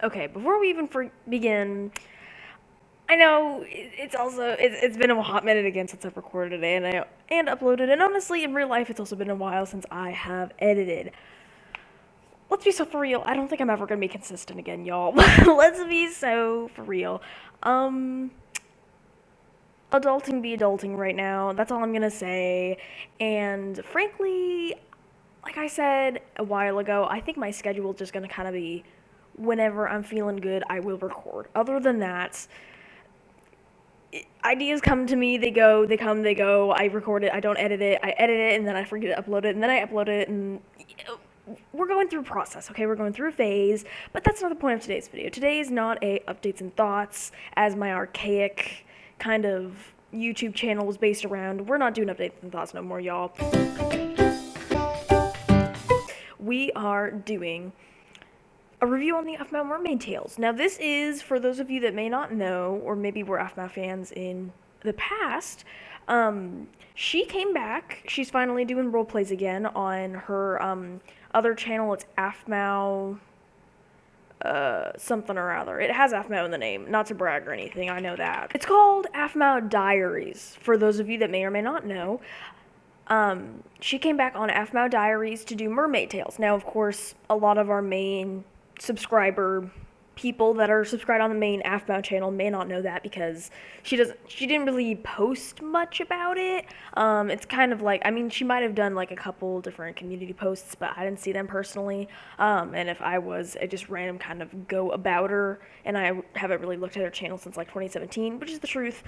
Okay, before we even begin, I know it's been a hot minute again since I've recorded today and uploaded, and honestly, in real life, it's also been a while since I have edited. Let's be so for real. I don't think I'm ever gonna be consistent again, y'all. Let's be so for real. Um, Adulting be adulting right now. That's all I'm gonna say. And frankly, like I said a while ago, I think my schedule is just gonna kind of be whenever I'm feeling good, I will record. Other than that, ideas come to me, they go, they come, they go. I record it, I don't edit it, I edit it, and then I forget to upload it, and then I upload it, and we're going through a process, okay? We're going through a phase, but that's not the point of today's video. Today is not a updates and thoughts, as my archaic kind of YouTube channel was based around. We're not doing updates and thoughts no more, y'all. We are doing a review on the Aphmau Mermaid tales. Now, this is, for those of you that may not know, or maybe were Aphmau fans in the past, she came back. She's finally doing role plays again on her other channel. It's Aphmau something or other. It has Aphmau in the name, not to brag or anything, I know that. It's called Aphmau Diaries, for those of you that may or may not know. She came back on Aphmau Diaries to do mermaid tales. Now, of course, a lot of our main subscriber people that are subscribed on the main Aphmau channel may not know that because she didn't really post much about it. It's kind of like, I mean, she might have done like a couple different community posts, but I didn't see them personally. And if I was a just random kind of go about her, and I haven't really looked at her channel since like 2017, which is the truth.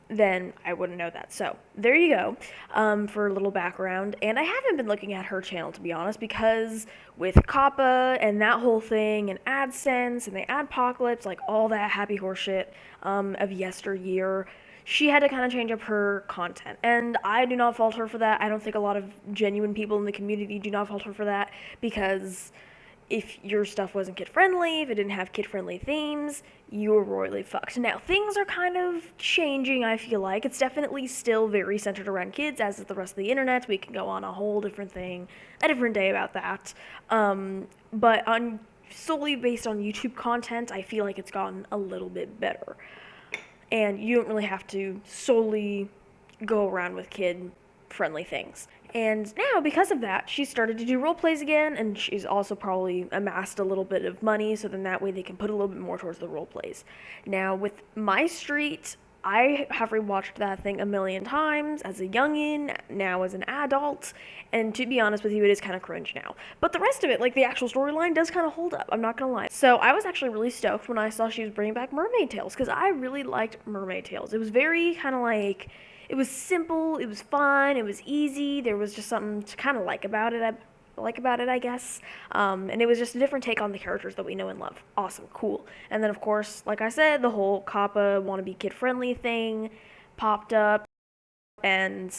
Then I wouldn't know that. So there you go, for a little background. And I haven't been looking at her channel, to be honest, because with Kappa and that whole thing and AdSense and the Adpocalypse, like all that happy horseshit of yesteryear, she had to kind of change up her content. And I do not fault her for that. I don't think a lot of genuine people in the community do not fault her for that, because if your stuff wasn't kid friendly, if it didn't have kid friendly themes, you were royally fucked. Now, things are kind of changing, I feel like. It's definitely still very centered around kids, as is the rest of the internet. We can go on a whole different thing, a different day about that. But on solely based on YouTube content, I feel like it's gotten a little bit better. And you don't really have to solely go around with kid friendly things. And now, because of that, she started to do role plays again, and she's also probably amassed a little bit of money, so then that way they can put a little bit more towards the role plays. Now, with My Street, I have rewatched that thing a million times as a youngin', now as an adult, and to be honest with you, it is kind of cringe now. But the rest of it, like the actual storyline, does kind of hold up, I'm not gonna lie. So I was actually really stoked when I saw she was bringing back Mermaid Tales, because I really liked Mermaid Tales. It was very kind of like, it was simple, it was fun, it was easy, there was just something to kind of like about it, I guess. And it was just a different take on the characters that we know and love. Awesome, cool. And then, of course, like I said, the whole Kappa wannabe kid-friendly thing popped up, and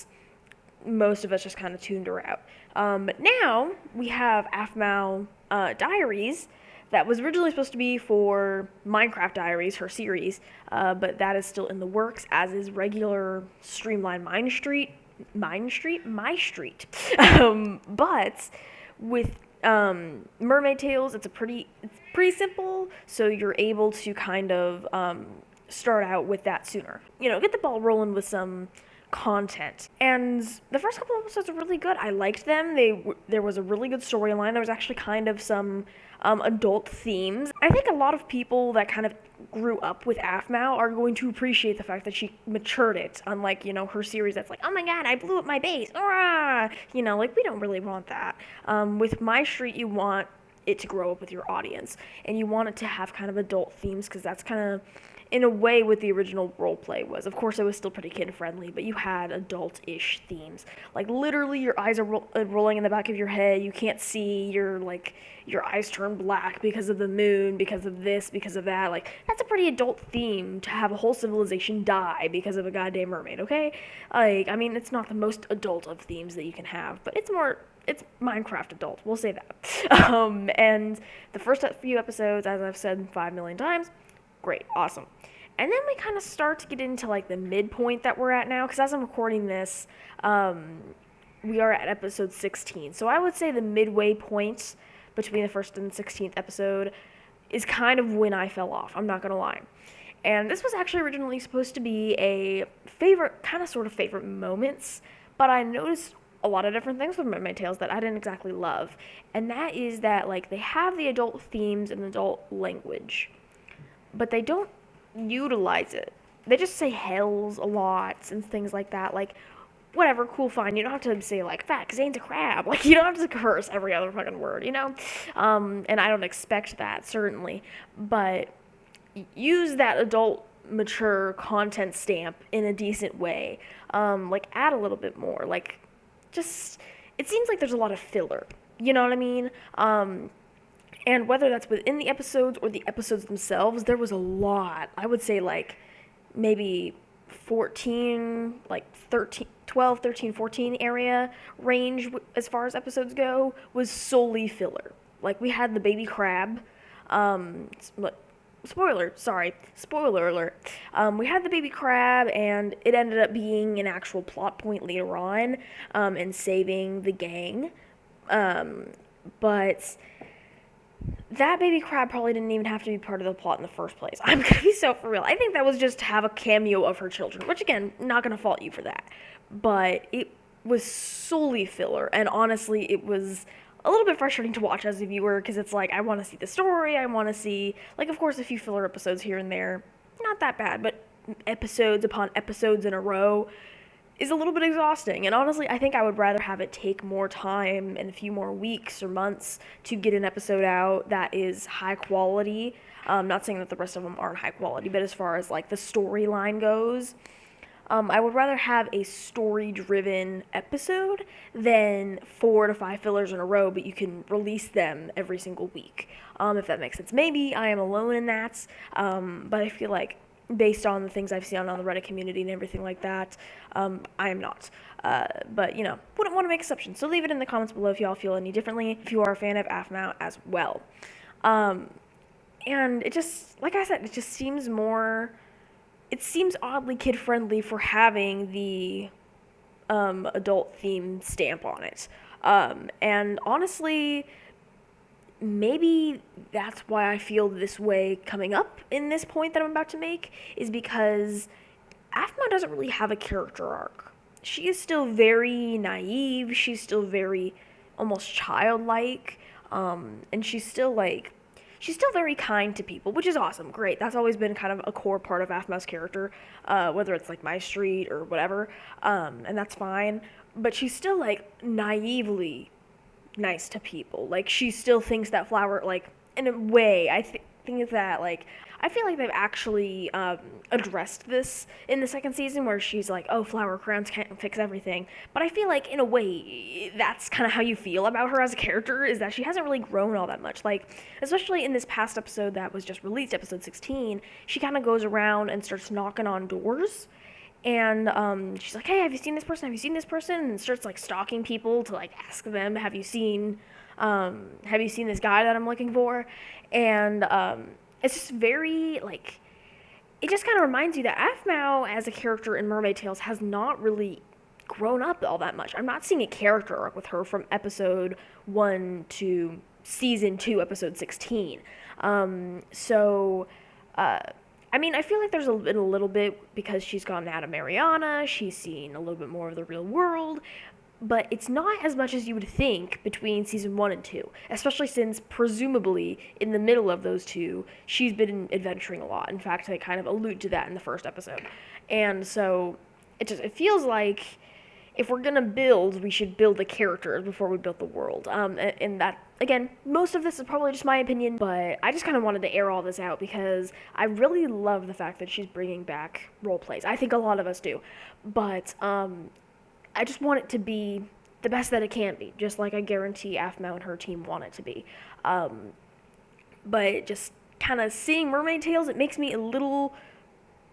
most of us just kind of tuned her out. But now, we have Aphmau Diaries, that was originally supposed to be for Minecraft Diaries, her series, but that is still in the works, as is regular streamlined My Street. But with Mermaid Tales, it's pretty simple, so you're able to kind of start out with that sooner. You know, get the ball rolling with some content. And the first couple episodes were really good. I liked them. There was a really good storyline. There was actually kind of some adult themes. I think a lot of people that kind of grew up with Aphmau are going to appreciate the fact that she matured it, unlike, you know, her series that's like, oh my god, I blew up my base, ah! You know, like, we don't really want that. With My Street, you want it to grow up with your audience, and you want it to have kind of adult themes, because that's kind of, in a way, what the original roleplay was. Of course, it was still pretty kid-friendly, but you had adult-ish themes. Like, literally, your eyes are rolling in the back of your head, you can't see, your eyes turn black because of the moon, because of this, because of that. Like, that's a pretty adult theme, to have a whole civilization die because of a goddamn mermaid, okay? Like, I mean, it's not the most adult of themes that you can have, but it's Minecraft adult, we'll say that. And the first few episodes, as I've said 5 million times, great, awesome. And then we kind of start to get into like the midpoint that we're at now, because as I'm recording this, we are at episode 16. So I would say the midway point between the first and 16th episode, is kind of when I fell off, I'm not gonna lie. And this was actually originally supposed to be a favorite, kind of sort of favorite moments, but I noticed a lot of different things with Mermaid Tales that I didn't exactly love. And that is that, like, they have the adult themes and adult language, but they don't utilize it. They just say hells a lot and things like that. Like, whatever, cool, fine. You don't have to say, like, fat, Zane's a crab. Like, you don't have to curse every other fucking word, you know? And I don't expect that, certainly. But use that adult mature content stamp in a decent way. Like, add a little bit more. Like, just, it seems like there's a lot of filler. You know what I mean? And whether that's within the episodes or the episodes themselves, there was a lot. I would say, like, maybe 14, like 13, 12, 13, 14 area range as far as episodes go was solely filler. Like, we had the baby crab. Spoiler alert. We had the baby crab, and it ended up being an actual plot point later on, and saving the gang. But that baby crab probably didn't even have to be part of the plot in the first place. I'm gonna be so for real. I think that was just to have a cameo of her children, which, again, not gonna fault you for that. But it was solely filler, and honestly, it was a little bit frustrating to watch as a viewer, because it's like, I want to see the story, I want to see, like, of course, a few filler episodes here and there, not that bad, but episodes upon episodes in a row is a little bit exhausting. And honestly, I think I would rather have it take more time and a few more weeks or months to get an episode out that is high quality. Not saying that the rest of them aren't high quality, but as far as, like, the storyline goes, I would rather have a story-driven episode than 4 to 5 fillers in a row, but you can release them every single week, if that makes sense. Maybe I am alone in that, but I feel like, based on the things I've seen on the Reddit community and everything like that, I am not. But, you know, wouldn't want to make exceptions. So leave it in the comments below if y'all feel any differently, if you are a fan of Aphmau as well. And it just, like I said, it just seems more... It seems oddly kid-friendly for having the adult theme stamp on it. And honestly, maybe that's why I feel this way coming up in this point that I'm about to make, is because Aphmau doesn't really have a character arc. She is still very naive, she's still very almost childlike, and she's still very kind to people, which is awesome, great. That's always been kind of a core part of Aphmau's character, whether it's, like, My Street or whatever, and that's fine. But she's still, like, naively nice to people. Like, she still thinks that flower, like, in a way, I think that, like, I feel like they've actually addressed this in the second season, where she's like, oh, flower crowns can't fix everything. But I feel like, in a way, that's kind of how you feel about her as a character, is that she hasn't really grown all that much. Like, especially in this past episode that was just released, episode 16, she kind of goes around and starts knocking on doors. And she's like, hey, have you seen this person? Have you seen this person? And starts, like, stalking people to, like, ask them, have you seen this guy that I'm looking for? And it's just very, like, it just kind of reminds you that Aphmau as a character in Mermaid Tales has not really grown up all that much. I'm not seeing a character arc with her from episode 1 to season 2, episode 16. I mean, I feel like there's been a little bit, because she's gotten out of Mariana, she's seen a little bit more of the real world, but it's not as much as you would think between season 1 and 2, especially since, presumably, in the middle of those two, she's been adventuring a lot. In fact, I kind of allude to that in the first episode. And so, it feels like, if we're gonna build, we should build the characters before we build the world. And that, again, most of this is probably just my opinion, but I just kind of wanted to air all this out because I really love the fact that she's bringing back role plays. I think a lot of us do. But, I just want it to be the best that it can be, just like I guarantee Aphmau and her team want it to be. But just kind of seeing Mermaid Tales, it makes me a little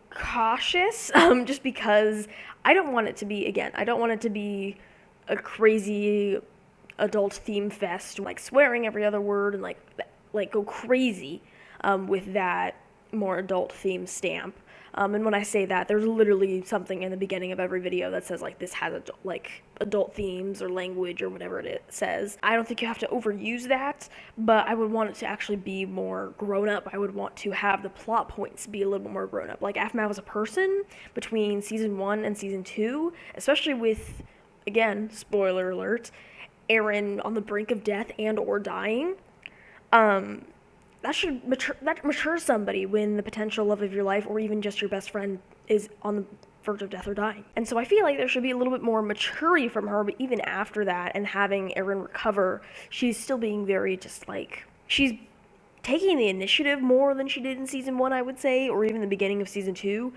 cautious, just because I don't want it to be, again, I don't want it to be a crazy adult theme fest, like swearing every other word and like go crazy with that more adult theme stamp. And when I say that, there's literally something in the beginning of every video that says, like, this has adult themes or language or whatever it says. I don't think you have to overuse that, but I would want it to actually be more grown up. I would want to have the plot points be a little bit more grown up. Like, Aphmau as a person between season 1 and season 2, especially with, again, spoiler alert, Eren on the brink of death and or dying. That matures somebody when the potential love of your life or even just your best friend is on the verge of death or dying. And so I feel like there should be a little bit more maturity from her, but even after that and having Eren recover, she's still being very just like, she's taking the initiative more than she did in season 1, I would say, or even the beginning of season 2.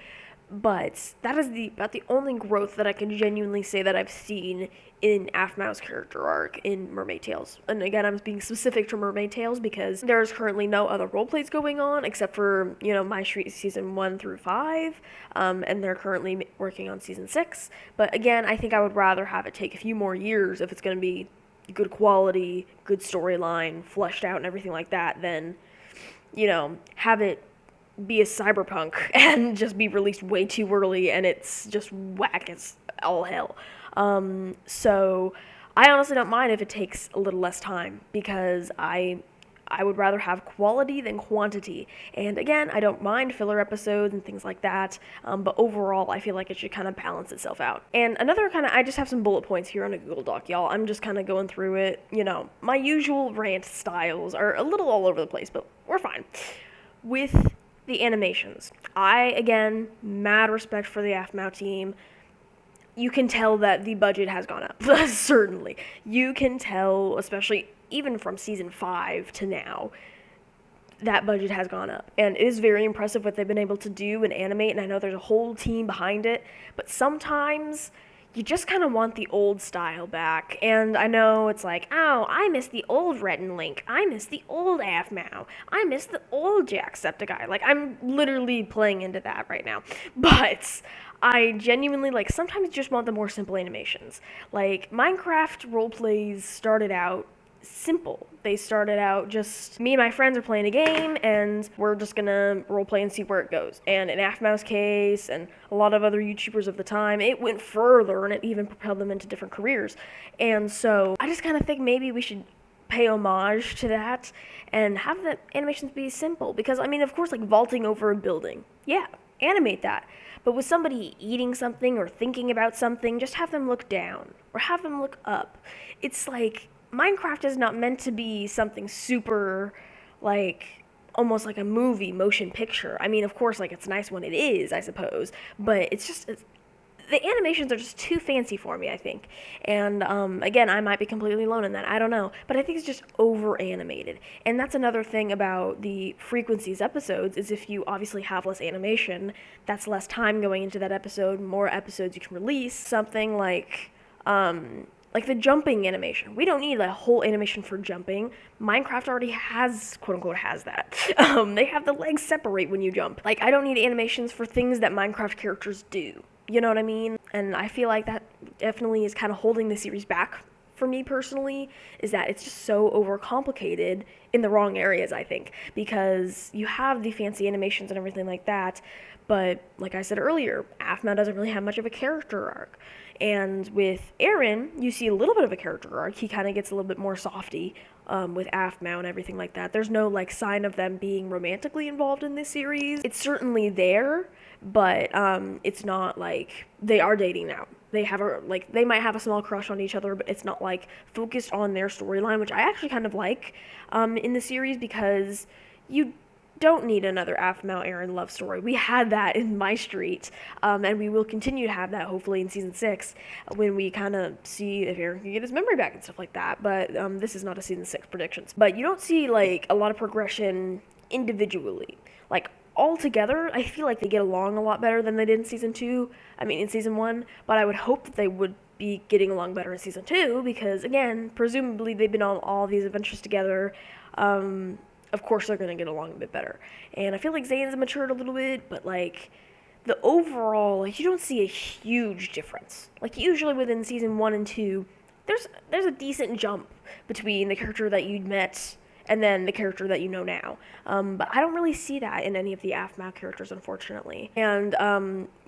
But that is about the only growth that I can genuinely say that I've seen in Aphmau's character arc in Mermaid Tales. And again, I'm being specific to Mermaid Tales because there's currently no other roleplays going on except for, My Street season 1 through 5, and they're currently working on season 6. But again, I think I would rather have it take a few more years if it's going to be good quality, good storyline, fleshed out and everything like that, than, have it be a cyberpunk and just be released way too early and it's just whack as all hell. So I honestly don't mind if it takes a little less time because I would rather have quality than quantity. And again, I don't mind filler episodes and things like that, but overall I feel like it should kind of balance itself out. And another I just have some bullet points here on a Google Doc, y'all. I'm just kind of going through it. My usual rant styles are a little all over the place, but we're fine. With the animations, again, mad respect for the Aphmau team. You can tell that the budget has gone up, certainly. You can tell, especially even from season 5 to now, that budget has gone up. And it is very impressive what they've been able to do and animate, and I know there's a whole team behind it, but sometimes you just kind of want the old style back. And I know it's like, oh, I miss the old Rhett and Link. I miss the old Aphmau. I miss the old Jacksepticeye. Like, I'm literally playing into that right now. But I genuinely, sometimes just want the more simple animations. Like, Minecraft roleplays started out simple. They started out just, me and my friends are playing a game, and we're just gonna roleplay and see where it goes. And in Aphmau's case, and a lot of other YouTubers of the time, it went further, and it even propelled them into different careers. And so, I just kind of think maybe we should pay homage to that, and have the animations be simple. Because, of course, vaulting over a building, yeah, animate that. But with somebody eating something or thinking about something, just have them look down, or have them look up. It's like, Minecraft is not meant to be something super, almost like a movie, motion picture. Of course, it's nice when it is, I suppose, but the animations are just too fancy for me, I think. And, again, I might be completely alone in that, I don't know, but I think it's just over-animated. And that's another thing about the frequencies episodes, is if you obviously have less animation, that's less time going into that episode, more episodes you can release. Something like the jumping animation. We don't need a whole animation for jumping. Minecraft already has, quote-unquote, has that. They have the legs separate when you jump. I don't need animations for things that Minecraft characters do. You know what I mean? And I feel like that definitely is kind of holding the series back for me personally, is that it's just so overcomplicated in the wrong areas, I think. Because you have the fancy animations and everything like that, but like I said earlier, Aphmau doesn't really have much of a character arc. And with Eren, you see a little bit of a character arc. He kind of gets a little bit more softy with Aphmau and everything like that. There's no sign of them being romantically involved in this series. It's certainly there, but it's not they are dating now. They have they might have a small crush on each other, but it's not focused on their storyline, which I actually kind of like in the series, because you don't need another Aphmau Eren love story. We had that in My Street, and we will continue to have that hopefully in season 6 when we kind of see if Eren can get his memory back and stuff like that. But this is not a season 6 predictions. But you don't see a lot of progression individually. All together, I feel like they get along a lot better than they did in season 2. In season 1. But I would hope that they would be getting along better in season 2, because again, presumably they've been on all these adventures together. Of course they're going to get along a bit better. And I feel like Zane's matured a little bit, but the overall, you don't see a huge difference. Usually within season 1 and 2, there's a decent jump between the character that you'd met and then the character that you know now. But I don't really see that in any of the Aphmau characters, unfortunately. And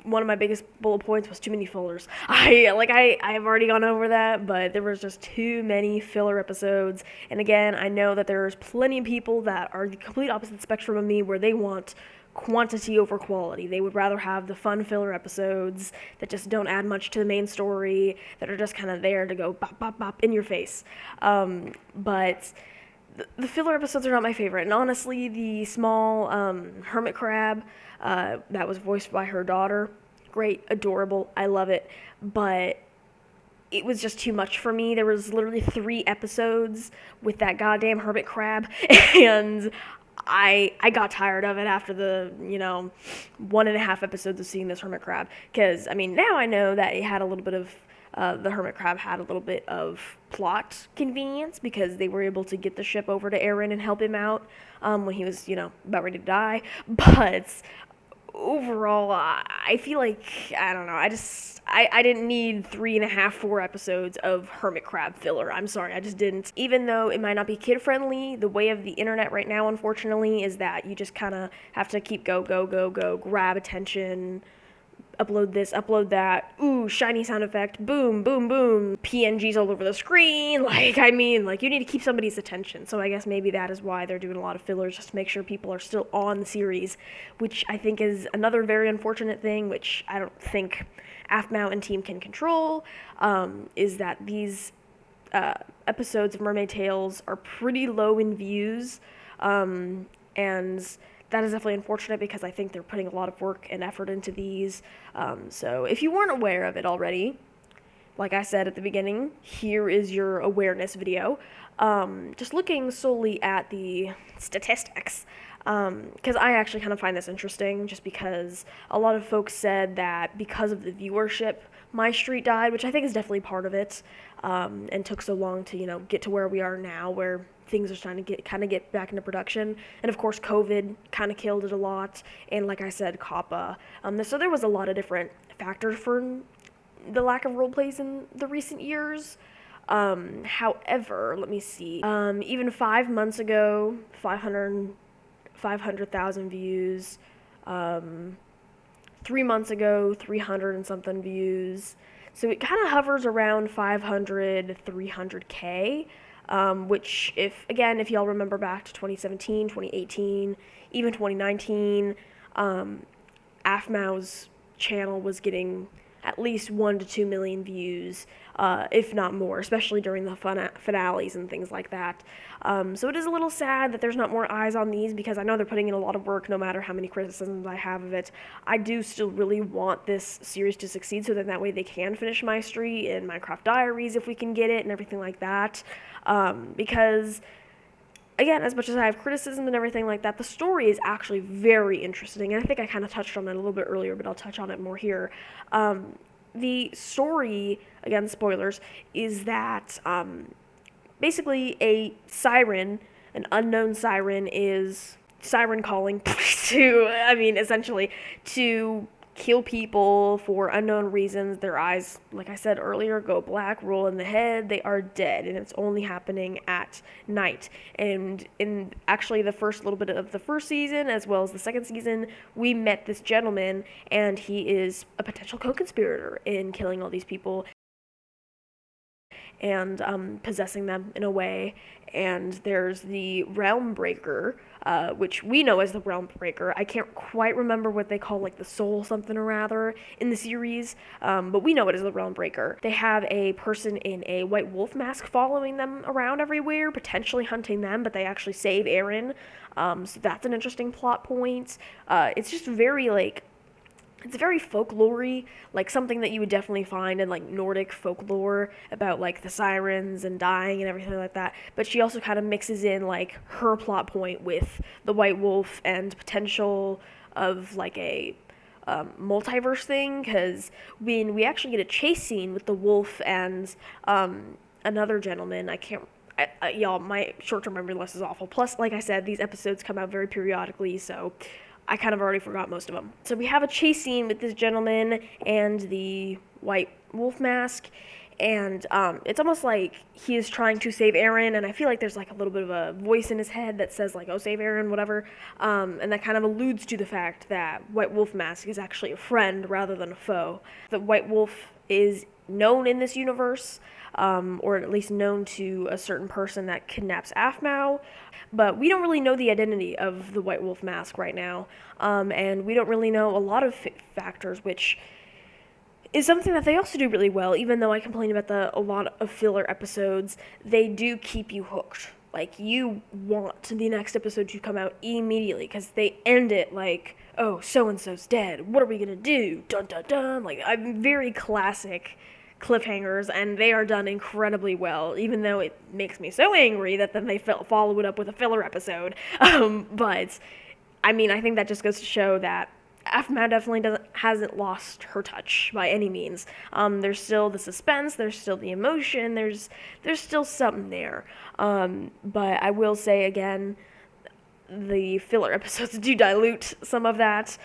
one of my biggest bullet points was too many fillers. I've already gone over that, but there was just too many filler episodes. And again, I know that there's plenty of people that are the complete opposite spectrum of me, where they want quantity over quality. They would rather have the fun filler episodes that just don't add much to the main story, that are just kind of there to go bop, bop, bop in your face. But the filler episodes are not my favorite. And honestly, the small hermit crab that was voiced by her daughter, great, adorable, I love it. But it was just too much for me. There was literally 3 episodes with that goddamn hermit crab, and I got tired of it after the 1.5 episodes of seeing this hermit crab. Because I mean, now I know that it had a little bit of the hermit crab had a little bit of plot convenience, because they were able to get the ship over to Aaron and help him out when he was about ready to die. But overall, I feel like, I don't know, I didn't need 3.5, 4 episodes of hermit crab filler. I'm sorry, I just didn't. Even though it might not be kid friendly, the way of the internet right now, unfortunately, is that you just kind of have to keep go, grab attention, upload this, upload that, ooh, shiny sound effect, boom, boom, boom, PNGs all over the screen, you need to keep somebody's attention. So I guess maybe that is why they're doing a lot of fillers, just to make sure people are still on the series, which I think is another very unfortunate thing, which I don't think Aphmau and team can control, is that these episodes of Mermaid Tales are pretty low in views, and that is definitely unfortunate, because I think they're putting a lot of work and effort into these. So if you weren't aware of it already, like I said at the beginning, here is your awareness video. Just looking solely at the statistics, because I actually kind of find this interesting, just because a lot of folks said that because of the viewership, My Street died, which I think is definitely part of it, and took so long to, get to where we are now, where things are starting to get back into production. And of course, COVID kind of killed it a lot, and like I said, COPPA. So there was a lot of different factors for the lack of role plays in the recent years. However, let me see. Even 5 months ago, 500,000 views. 3 months ago, 300 and something views. So it kind of hovers around 500, 300K. Which, if y'all remember back to 2017, 2018, even 2019, Aphmau's channel was getting at least 1 to 2 million views, if not more, especially during the finales and things like that. So it is a little sad that there's not more eyes on these, because I know they're putting in a lot of work, no matter how many criticisms I have of it. I do still really want this series to succeed, so that way they can finish My Street and Minecraft Diaries if we can get it, and everything like that. Because, again, as much as I have criticism and everything like that, the story is actually very interesting. And I think I kind of touched on it a little bit earlier, but I'll touch on it more here. The story, again, spoilers, is that basically a siren, an unknown siren, is siren calling essentially to kill people for unknown reasons. Their eyes, like I said earlier, go black, roll in the head, they are dead, and it's only happening at night. And in actually the first little bit of the first season, as well as the second season, we met this gentleman, and he is a potential co-conspirator in killing all these people and possessing them in a way. And there's the Realm Breaker, which we know as the Realm Breaker. I can't quite remember what they call, the soul something or rather in the series, but we know it as the Realm Breaker. They have a person in a white wolf mask following them around everywhere, potentially hunting them, but they actually save Aaron. So that's an interesting plot point. It's just very, it's very folklore-y, something that you would definitely find in Nordic folklore about the sirens and dying and everything like that. But she also kind of mixes in her plot point with the White Wolf and potential of a multiverse thing, because when we actually get a chase scene with the wolf and another gentleman, y'all, my short-term memory loss is awful. Plus, like I said, these episodes come out very periodically, so I kind of already forgot most of them. So we have a chase scene with this gentleman and the white wolf mask, and it's almost like he is trying to save Eren, and I feel like there's like a little bit of a voice in his head that says like, "Oh, save Eren," whatever, and that kind of alludes to the fact that White Wolf Mask is actually a friend rather than a foe. The White Wolf is known in this universe, or at least known to a certain person that kidnaps Aphmau, but we don't really know the identity of the White Wolf Mask right now, and we don't really know a lot of factors, which is something that they also do really well. Even though I complain about a lot of filler episodes, they do keep you hooked. Like, you want the next episode to come out immediately, because they end it like, "Oh, so-and-so's dead. What are we gonna do? Dun dun dun." Like, I'm very classic cliffhangers, and they are done incredibly well, even though it makes me so angry that then they follow it up with a filler episode. But, I mean, I think that just goes to show that Aphmau definitely hasn't lost her touch by any means. There's still the suspense, there's still the emotion, there's still something there. But I will say again, the filler episodes do dilute some of that.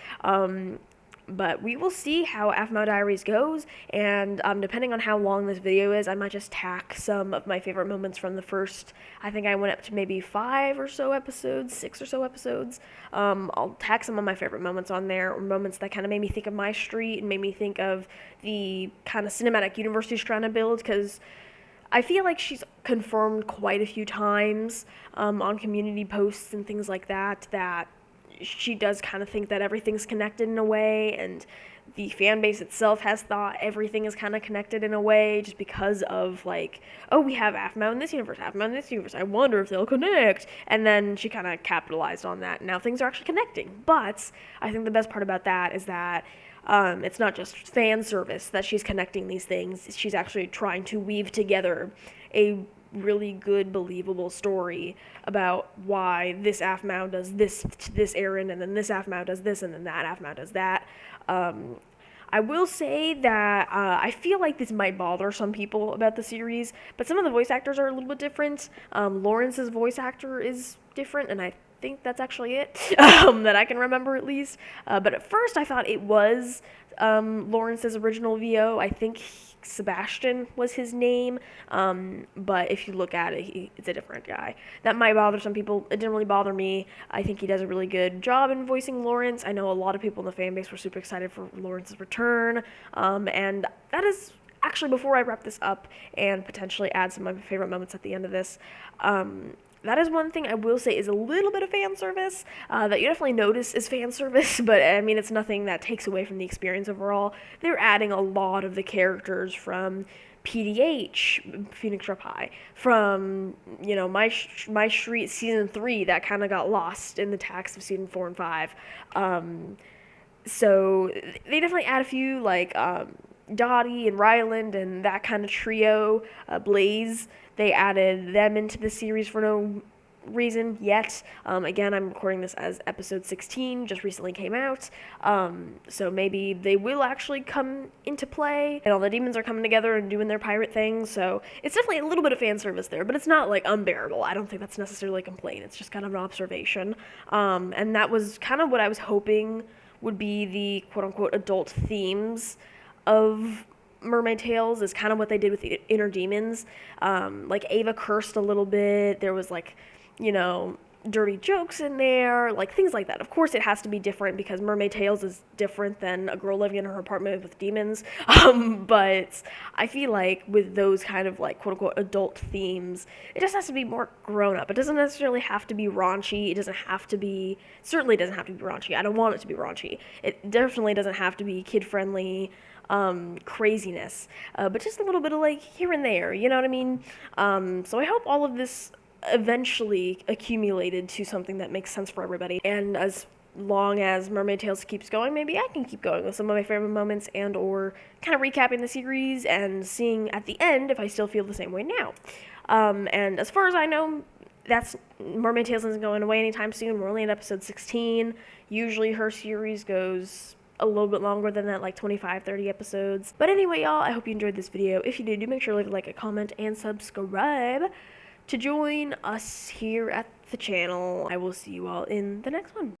But we will see how Aphmau Diaries goes, and depending on how long this video is, I might just tack some of my favorite moments from the first, I think I went up to maybe 5 or so episodes, 6 or so episodes. I'll tack some of my favorite moments on there, or moments that kind of made me think of my street, and made me think of the kind of cinematic universe she's trying to build, because I feel like she's confirmed quite a few times on community posts and things like that, that she does kind of think that everything's connected in a way, and the fan base itself has thought everything is kind of connected in a way, just because of like, "Oh, we have Aphmau in this universe, Aphmau in this universe, I wonder if they'll connect," and then she kind of capitalized on that. Now things are actually connecting, but I think the best part about that is that it's not just fan service that she's connecting these things. She's actually trying to weave together a really good, believable story about why this Aphmau does this to this Eren, and then this Aphmau does this, and then that Aphmau does that. I will say that I feel like this might bother some people about the series, but some of the voice actors are a little bit different. Lawrence's voice actor is different, and I think that's actually it, that I can remember at least. But at first I thought it was Lawrence's original VO. I think Sebastian was his name, but if you look at it, it's a different guy. That might bother some people. It didn't really bother me. I think he does a really good job in voicing Lawrence. I know a lot of people in the fan base were super excited for Lawrence's return, and that is actually, before I wrap this up and potentially add some of my favorite moments at the end of this, that is one thing I will say is a little bit of fan service that you definitely notice is fan service, but I mean, it's nothing that takes away from the experience overall. They're adding a lot of the characters from PDH, Phoenix Rep High, from, you know, My Street Season 3 that kind of got lost in the tax of Season 4 and 5. So they definitely add a few, like Dottie and Ryland and that kind of trio, Blaze. They added them into the series for no reason yet. Again, I'm recording this as episode 16, just recently came out, so maybe they will actually come into play, and all the demons are coming together and doing their pirate thing, so it's definitely a little bit of fan service there, but it's not, like, unbearable. I don't think that's necessarily a complaint. It's just kind of an observation, and that was kind of what I was hoping would be the quote-unquote adult themes of Mermaid Tales, is kind of what they did with the Inner Demons. Like, Ava cursed a little bit. There was, like, you know, dirty jokes in there, like, things like that. Of course, it has to be different because Mermaid Tales is different than a girl living in her apartment with demons. But I feel like with those kind of, like, quote-unquote adult themes, it just has to be more grown-up. It doesn't necessarily have to be raunchy. It doesn't have to be, certainly doesn't have to be raunchy. I don't want it to be raunchy. It definitely doesn't have to be kid-friendly craziness, but just a little bit of, like, here and there, you know what I mean? So I hope all of this eventually accumulated to something that makes sense for everybody, and as long as Mermaid Tales keeps going, maybe I can keep going with some of my favorite moments and or kind of recapping the series and seeing at the end if I still feel the same way now. And as far as I know, that's Mermaid Tales isn't going away anytime soon. We're only in episode 16. Usually her series goes a little bit longer than that, like 25, 30 episodes. But anyway, y'all, I hope you enjoyed this video. If you did, do make sure to leave a like, a comment, and subscribe to join us here at the channel. I will see you all in the next one.